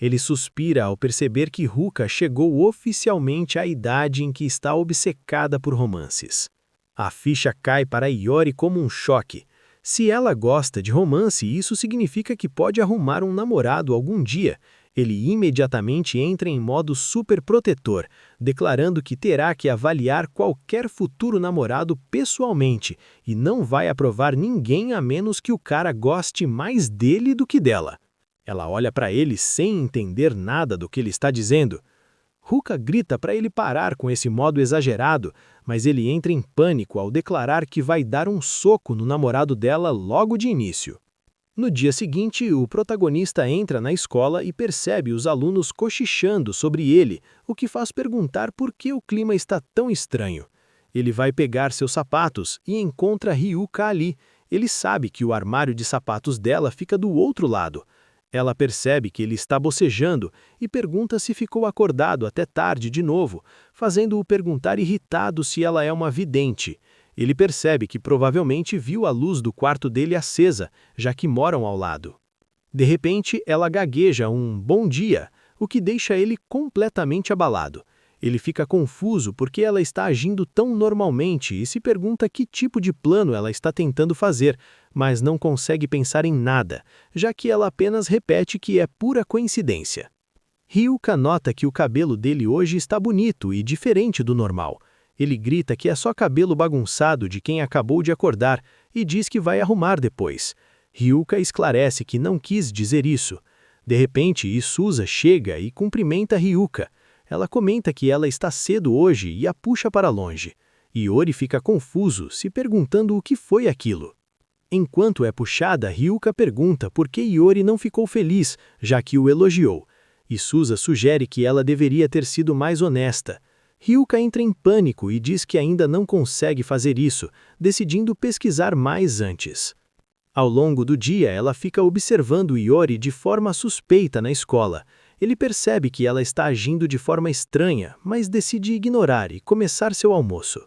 Ele suspira ao perceber que Ruka chegou oficialmente à idade em que está obcecada por romances. A ficha cai para Iori como um choque. Se ela gosta de romance, isso significa que pode arrumar um namorado algum dia. Ele imediatamente entra em modo superprotetor, declarando que terá que avaliar qualquer futuro namorado pessoalmente e não vai aprovar ninguém a menos que o cara goste mais dele do que dela. Ela olha para ele sem entender nada do que ele está dizendo. Ruka grita para ele parar com esse modo exagerado, mas ele entra em pânico ao declarar que vai dar um soco no namorado dela logo de início. No dia seguinte, o protagonista entra na escola e percebe os alunos cochichando sobre ele, o que faz perguntar por que o clima está tão estranho. Ele vai pegar seus sapatos e encontra Ryuka ali. Ele sabe que o armário de sapatos dela fica do outro lado. Ela percebe que ele está bocejando e pergunta se ficou acordado até tarde de novo, fazendo-o perguntar irritado se ela é uma vidente. Ele percebe que provavelmente viu a luz do quarto dele acesa, já que moram ao lado. De repente, ela gagueja um "bom dia", o que deixa ele completamente abalado. Ele fica confuso porque ela está agindo tão normalmente e se pergunta que tipo de plano ela está tentando fazer, mas não consegue pensar em nada, já que ela apenas repete que é pura coincidência. Ryuka nota que o cabelo dele hoje está bonito e diferente do normal. Ele grita que é só cabelo bagunçado de quem acabou de acordar e diz que vai arrumar depois. Ryuka esclarece que não quis dizer isso. De repente, Isusa chega e cumprimenta Ryuka. Ela comenta que ela está cedo hoje e a puxa para longe. Iori fica confuso, se perguntando o que foi aquilo. Enquanto é puxada, Ryuka pergunta por que Iori não ficou feliz, já que o elogiou. Isusa sugere que ela deveria ter sido mais honesta. Ryuka entra em pânico e diz que ainda não consegue fazer isso, decidindo pesquisar mais antes. Ao longo do dia, ela fica observando Iori de forma suspeita na escola. Ele percebe que ela está agindo de forma estranha, mas decide ignorar e começar seu almoço.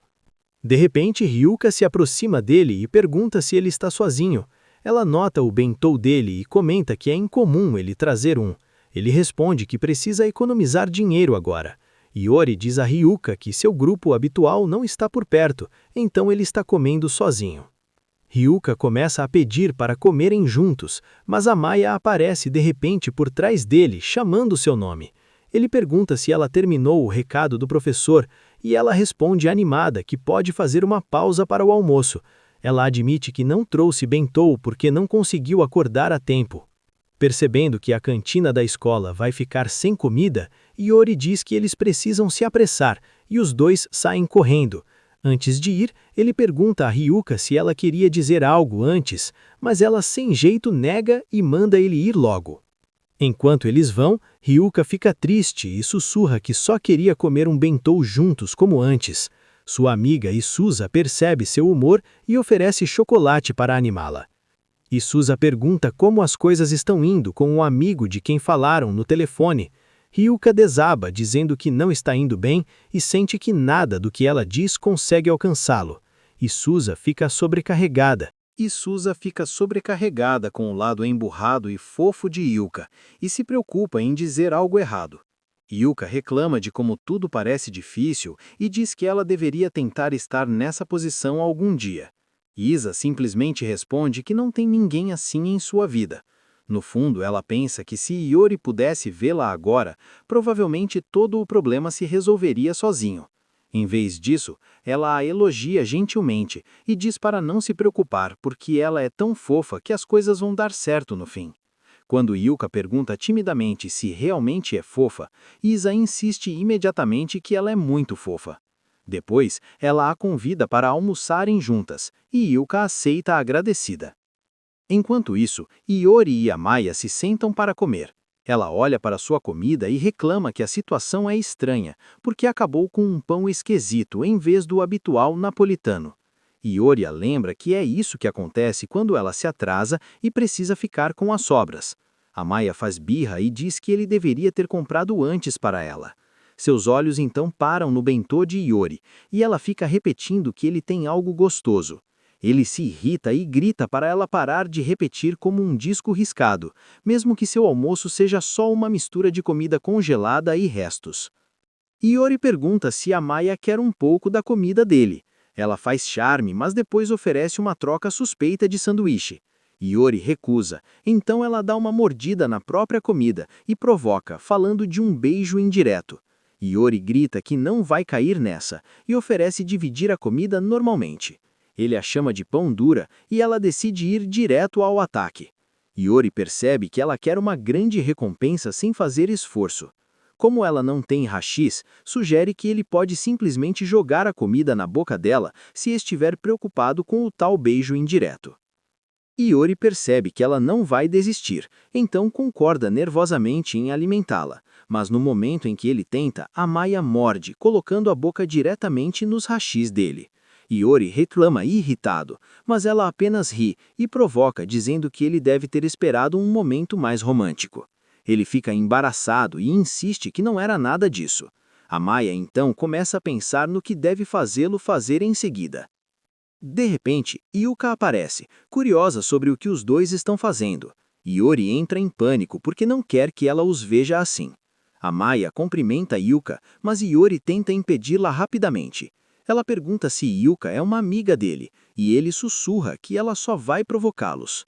De repente, Ryuka se aproxima dele e pergunta se ele está sozinho. Ela nota o bentô dele e comenta que é incomum ele trazer um. Ele responde que precisa economizar dinheiro agora. Iori diz a Ryuka que seu grupo habitual não está por perto, então ele está comendo sozinho. Ryuka começa a pedir para comerem juntos, mas a Maya aparece de repente por trás dele, chamando seu nome. Ele pergunta se ela terminou o recado do professor, e ela responde animada que pode fazer uma pausa para o almoço. Ela admite que não trouxe bentô porque não conseguiu acordar a tempo. Percebendo que a cantina da escola vai ficar sem comida, Iori diz que eles precisam se apressar, e os dois saem correndo. Antes de ir, ele pergunta a Ryuka se ela queria dizer algo antes, mas ela sem jeito nega e manda ele ir logo. Enquanto eles vão, Ryuka fica triste e sussurra que só queria comer um bentô juntos como antes. Sua amiga Isusa percebe seu humor e oferece chocolate para animá-la. Isusa pergunta como as coisas estão indo com o amigo de quem falaram no telefone. Ryuka desaba, dizendo que não está indo bem e sente que nada do que ela diz consegue alcançá-lo. Isusa fica sobrecarregada. Isusa fica sobrecarregada com o lado emburrado e fofo de Yuka e se preocupa em dizer algo errado. Yuka reclama de como tudo parece difícil e diz que ela deveria tentar estar nessa posição algum dia. Isa simplesmente responde que não tem ninguém assim em sua vida. No fundo, ela pensa que se Iori pudesse vê-la agora, provavelmente todo o problema se resolveria sozinho. Em vez disso, ela a elogia gentilmente e diz para não se preocupar porque ela é tão fofa que as coisas vão dar certo no fim. Quando Yuka pergunta timidamente se realmente é fofa, Isa insiste imediatamente que ela é muito fofa. Depois, ela a convida para almoçarem juntas, e Yuka aceita agradecida. Enquanto isso, Iori e Amaya se sentam para comer. Ela olha para sua comida e reclama que a situação é estranha, porque acabou com um pão esquisito em vez do habitual napolitano. Iori a lembra que é isso que acontece quando ela se atrasa e precisa ficar com as sobras. Amaya faz birra e diz que ele deveria ter comprado antes para ela. Seus olhos então param no bentô de Iori, e ela fica repetindo que ele tem algo gostoso. Ele se irrita e grita para ela parar de repetir como um disco riscado, mesmo que seu almoço seja só uma mistura de comida congelada e restos. Iori pergunta se Amaya quer um pouco da comida dele. Ela faz charme, mas depois oferece uma troca suspeita de sanduíche. Iori recusa, então ela dá uma mordida na própria comida e provoca, falando de um beijo indireto. Iori grita que não vai cair nessa e oferece dividir a comida normalmente. Ele a chama de pão dura e ela decide ir direto ao ataque. Iori percebe que ela quer uma grande recompensa sem fazer esforço. Como ela não tem hashis, sugere que ele pode simplesmente jogar a comida na boca dela se estiver preocupado com o tal beijo indireto. Iori percebe que ela não vai desistir, então concorda nervosamente em alimentá-la, mas no momento em que ele tenta, Amaya morde, colocando a boca diretamente nos hashis dele. Iori reclama irritado, mas ela apenas ri e provoca dizendo que ele deve ter esperado um momento mais romântico. Ele fica embaraçado e insiste que não era nada disso. Amaya então começa a pensar no que deve fazê-lo fazer em seguida. De repente, Yuka aparece, curiosa sobre o que os dois estão fazendo. Iori entra em pânico porque não quer que ela os veja assim. Amaya cumprimenta Yuka, mas Iori tenta impedi-la rapidamente. Ela pergunta se Yuka é uma amiga dele, e ele sussurra que ela só vai provocá-los.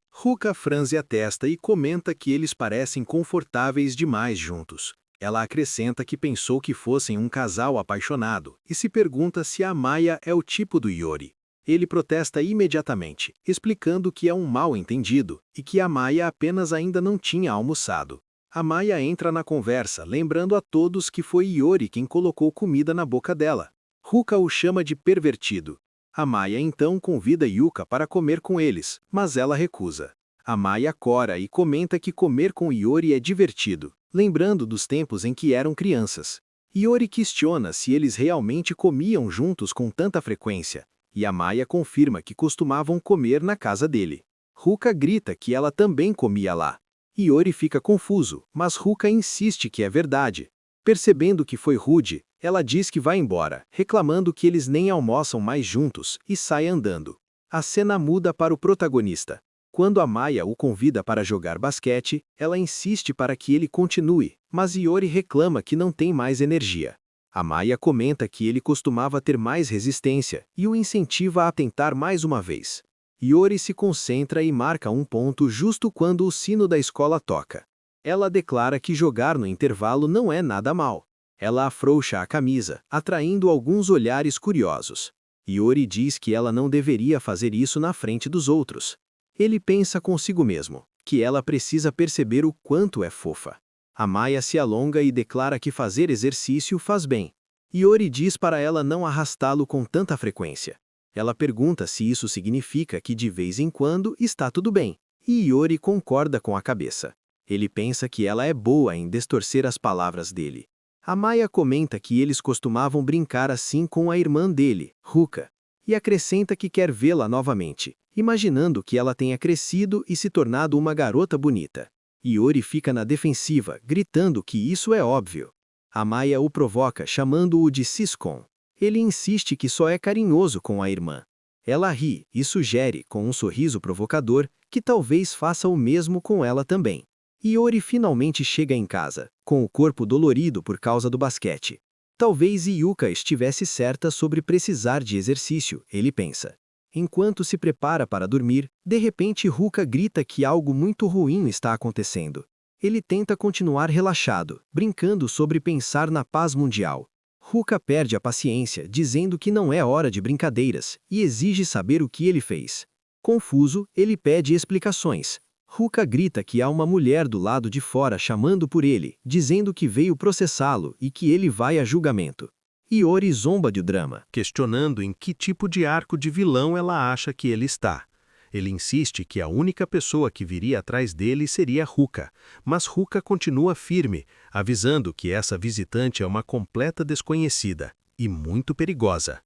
Ruka franze a testa e comenta que eles parecem confortáveis demais juntos. Ela acrescenta que pensou que fossem um casal apaixonado e se pergunta se Amaya é o tipo do Iori. Ele protesta imediatamente, explicando que é um mal-entendido e que Amaya apenas ainda não tinha almoçado. Amaya entra na conversa, lembrando a todos que foi Iori quem colocou comida na boca dela. Ruka o chama de pervertido. Amaya então convida Yuka para comer com eles, mas ela recusa. Amaya cora e comenta que comer com Iori é divertido, lembrando dos tempos em que eram crianças. Iori questiona se eles realmente comiam juntos com tanta frequência, e Amaya confirma que costumavam comer na casa dele. Ruka grita que ela também comia lá. Iori fica confuso, mas Ruka insiste que é verdade. Percebendo que foi rude, ela diz que vai embora, reclamando que eles nem almoçam mais juntos, e sai andando. A cena muda para o protagonista. Quando Amaya o convida para jogar basquete, ela insiste para que ele continue, mas Iori reclama que não tem mais energia. Amaya comenta que ele costumava ter mais resistência e o incentiva a tentar mais uma vez. Iori se concentra e marca um ponto justo quando o sino da escola toca. Ela declara que jogar no intervalo não é nada mal. Ela afrouxa a camisa, atraindo alguns olhares curiosos. Iori diz que ela não deveria fazer isso na frente dos outros. Ele pensa consigo mesmo, que ela precisa perceber o quanto é fofa. Amaya se alonga e declara que fazer exercício faz bem. Iori diz para ela não arrastá-lo com tanta frequência. Ela pergunta se isso significa que de vez em quando está tudo bem, e Iori concorda com a cabeça. Ele pensa que ela é boa em distorcer as palavras dele. Amaya comenta que eles costumavam brincar assim com a irmã dele, Ruka, e acrescenta que quer vê-la novamente, imaginando que ela tenha crescido e se tornado uma garota bonita. Iori fica na defensiva, gritando que isso é óbvio. Amaya o provoca, chamando-o de Siscon. Ele insiste que só é carinhoso com a irmã. Ela ri e sugere, com um sorriso provocador, que talvez faça o mesmo com ela também. Iori finalmente chega em casa, com o corpo dolorido por causa do basquete. Talvez Yuka estivesse certa sobre precisar de exercício, ele pensa. Enquanto se prepara para dormir, de repente Ruka grita que algo muito ruim está acontecendo. Ele tenta continuar relaxado, brincando sobre pensar na paz mundial. Ruka perde a paciência, dizendo que não é hora de brincadeiras, e exige saber o que ele fez. Confuso, ele pede explicações. Ruka grita que há uma mulher do lado de fora chamando por ele, dizendo que veio processá-lo e que ele vai a julgamento. Iori zomba do drama, questionando em que tipo de arco de vilão ela acha que ele está. Ele insiste que a única pessoa que viria atrás dele seria Ruka, mas Ruka continua firme, avisando que essa visitante é uma completa desconhecida e muito perigosa.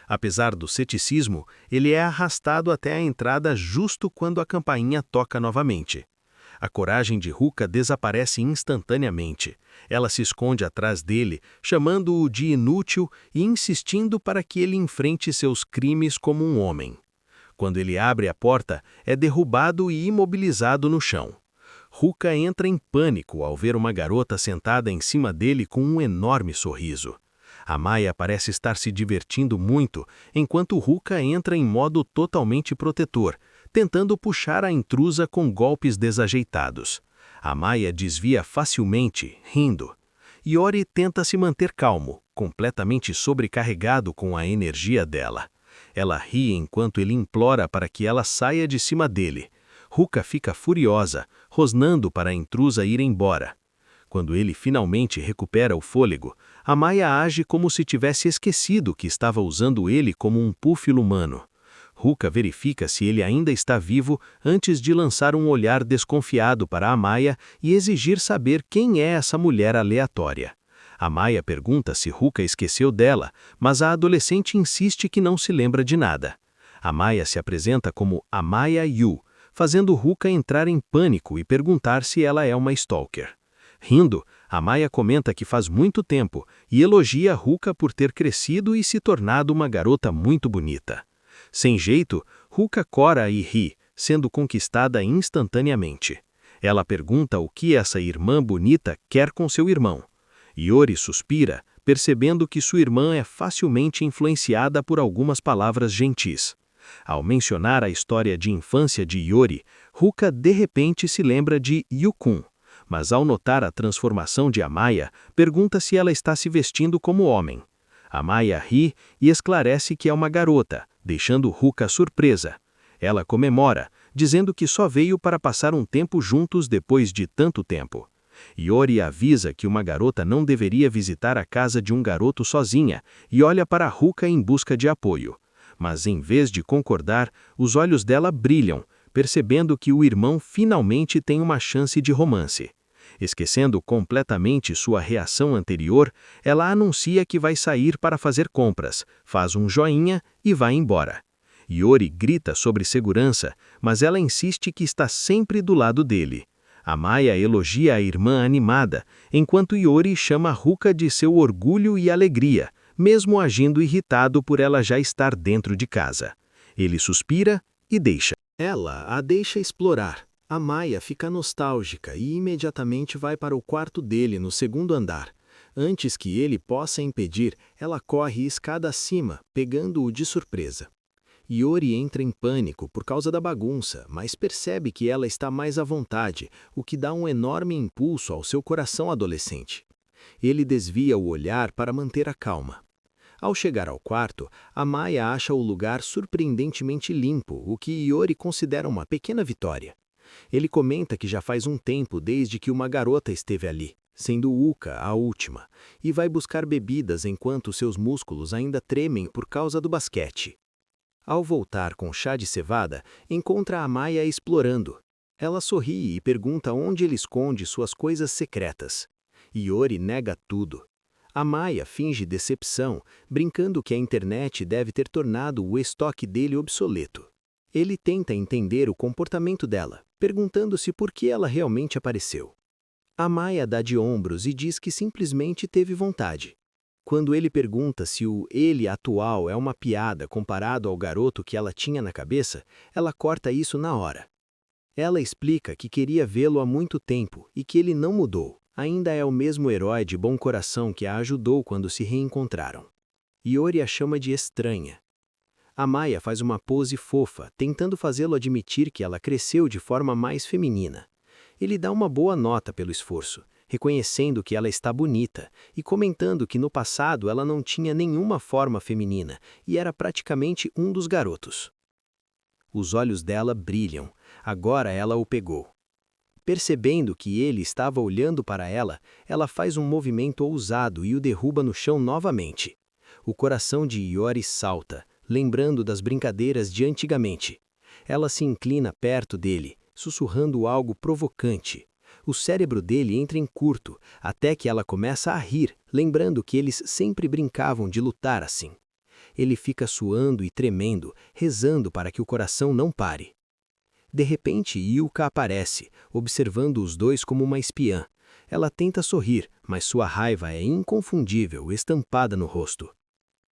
Apesar do ceticismo, ele é arrastado até a entrada justo quando a campainha toca novamente. A coragem de Ruka desaparece instantaneamente. Ela se esconde atrás dele, chamando-o de inútil e insistindo para que ele enfrente seus crimes como um homem. Quando ele abre a porta, é derrubado e imobilizado no chão. Ruka entra em pânico ao ver uma garota sentada em cima dele com um enorme sorriso. Amaya parece estar se divertindo muito, enquanto Ruka entra em modo totalmente protetor, tentando puxar a intrusa com golpes desajeitados. Amaya desvia facilmente, rindo. Iori tenta se manter calmo, completamente sobrecarregado com a energia dela. Ela ri enquanto ele implora para que ela saia de cima dele. Ruka fica furiosa, rosnando para a intrusa ir embora. Quando ele finalmente recupera o fôlego, Amaya age como se tivesse esquecido que estava usando ele como um púfilo humano. Ruka verifica se ele ainda está vivo antes de lançar um olhar desconfiado para Amaya e exigir saber quem é essa mulher aleatória. Amaya pergunta se Ruka esqueceu dela, mas a adolescente insiste que não se lembra de nada. Amaya se apresenta como Amaya Yu, fazendo Ruka entrar em pânico e perguntar se ela é uma stalker. Rindo, Amaya comenta que faz muito tempo e elogia Ruka por ter crescido e se tornado uma garota muito bonita. Sem jeito, Ruka cora e ri, sendo conquistada instantaneamente. Ela pergunta o que essa irmã bonita quer com seu irmão. Iori suspira, percebendo que sua irmã é facilmente influenciada por algumas palavras gentis. Ao mencionar a história de infância de Iori, Ruka de repente se lembra de Yukun, mas ao notar a transformação de Amaya, pergunta se ela está se vestindo como homem. Amaya ri e esclarece que é uma garota, deixando Ruka surpresa. Ela comemora, dizendo que só veio para passar um tempo juntos depois de tanto tempo. Iori avisa que uma garota não deveria visitar a casa de um garoto sozinha e olha para Ruka em busca de apoio. Mas em vez de concordar, os olhos dela brilham, percebendo que o irmão finalmente tem uma chance de romance. Esquecendo completamente sua reação anterior, ela anuncia que vai sair para fazer compras, faz um joinha e vai embora. Iori grita sobre segurança, mas ela insiste que está sempre do lado dele. Amaya elogia a irmã animada, enquanto Iori chama Ruka de seu orgulho e alegria, mesmo agindo irritado por ela já estar dentro de casa. Ele suspira e deixa. Ela a deixa explorar. Amaya fica nostálgica e imediatamente vai para o quarto dele no segundo andar. Antes que ele possa impedir, ela corre escada acima, pegando-o de surpresa. Iori entra em pânico por causa da bagunça, mas percebe que ela está mais à vontade, o que dá um enorme impulso ao seu coração adolescente. Ele desvia o olhar para manter a calma. Ao chegar ao quarto, Amaya acha o lugar surpreendentemente limpo, o que Iori considera uma pequena vitória. Ele comenta que já faz um tempo desde que uma garota esteve ali, sendo Uka a última, e vai buscar bebidas enquanto seus músculos ainda tremem por causa do basquete. Ao voltar com chá de cevada, encontra Amaya explorando. Ela sorri e pergunta onde ele esconde suas coisas secretas. Iori nega tudo. Amaya finge decepção, brincando que a internet deve ter tornado o estoque dele obsoleto. Ele tenta entender o comportamento dela, perguntando-se por que ela realmente apareceu. Amaya dá de ombros e diz que simplesmente teve vontade. Quando ele pergunta se o ele atual é uma piada comparado ao garoto que ela tinha na cabeça, ela corta isso na hora. Ela explica que queria vê-lo há muito tempo e que ele não mudou, ainda é o mesmo herói de bom coração que a ajudou quando se reencontraram. Iori a chama de estranha. A Maya faz uma pose fofa, tentando fazê-lo admitir que ela cresceu de forma mais feminina. Ele dá uma boa nota pelo esforço, reconhecendo que ela está bonita e comentando que no passado ela não tinha nenhuma forma feminina e era praticamente um dos garotos. Os olhos dela brilham, agora ela o pegou. Percebendo que ele estava olhando para ela, ela faz um movimento ousado e o derruba no chão novamente. O coração de Iori salta, lembrando das brincadeiras de antigamente. Ela se inclina perto dele, sussurrando algo provocante. O cérebro dele entra em curto, até que ela começa a rir, lembrando que eles sempre brincavam de lutar assim. Ele fica suando e tremendo, rezando para que o coração não pare. De repente, Yuka aparece, observando os dois como uma espiã. Ela tenta sorrir, mas sua raiva é inconfundível, estampada no rosto.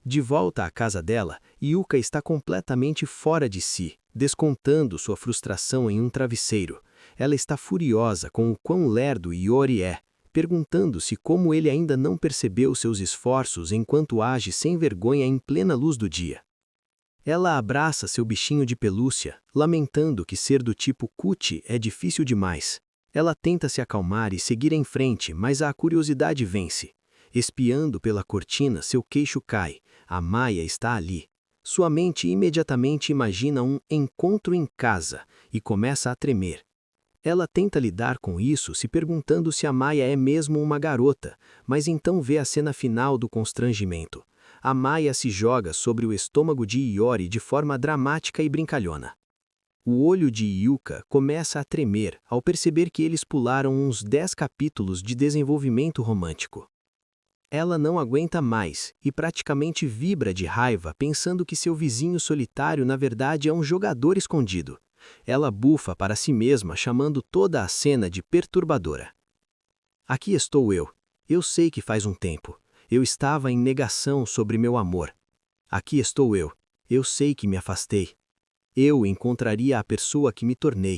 De volta à casa dela, Yuka está completamente fora de si, descontando sua frustração em um travesseiro. Ela está furiosa com o quão lerdo Iori é, perguntando-se como ele ainda não percebeu seus esforços enquanto age sem vergonha em plena luz do dia. Ela abraça seu bichinho de pelúcia, lamentando que ser do tipo Kuti é difícil demais. Ela tenta se acalmar e seguir em frente, mas a curiosidade vence. Espiando pela cortina, seu queixo cai. A Maya está ali. Sua mente imediatamente imagina um encontro em casa e começa a tremer. Ela tenta lidar com isso se perguntando se a Maya é mesmo uma garota, mas então vê a cena final do constrangimento. A Maya se joga sobre o estômago de Iori de forma dramática e brincalhona. O olho de Yuka começa a tremer ao perceber que eles pularam uns 10 capítulos de desenvolvimento romântico. Ela não aguenta mais e praticamente vibra de raiva pensando que seu vizinho solitário na verdade é um jogador escondido. Ela bufa para si mesma chamando toda a cena de perturbadora. Aqui estou eu. Eu sei que faz um tempo. Eu estava em negação sobre meu amor. Aqui estou eu. Eu sei que me afastei. Eu encontraria a pessoa que me tornei.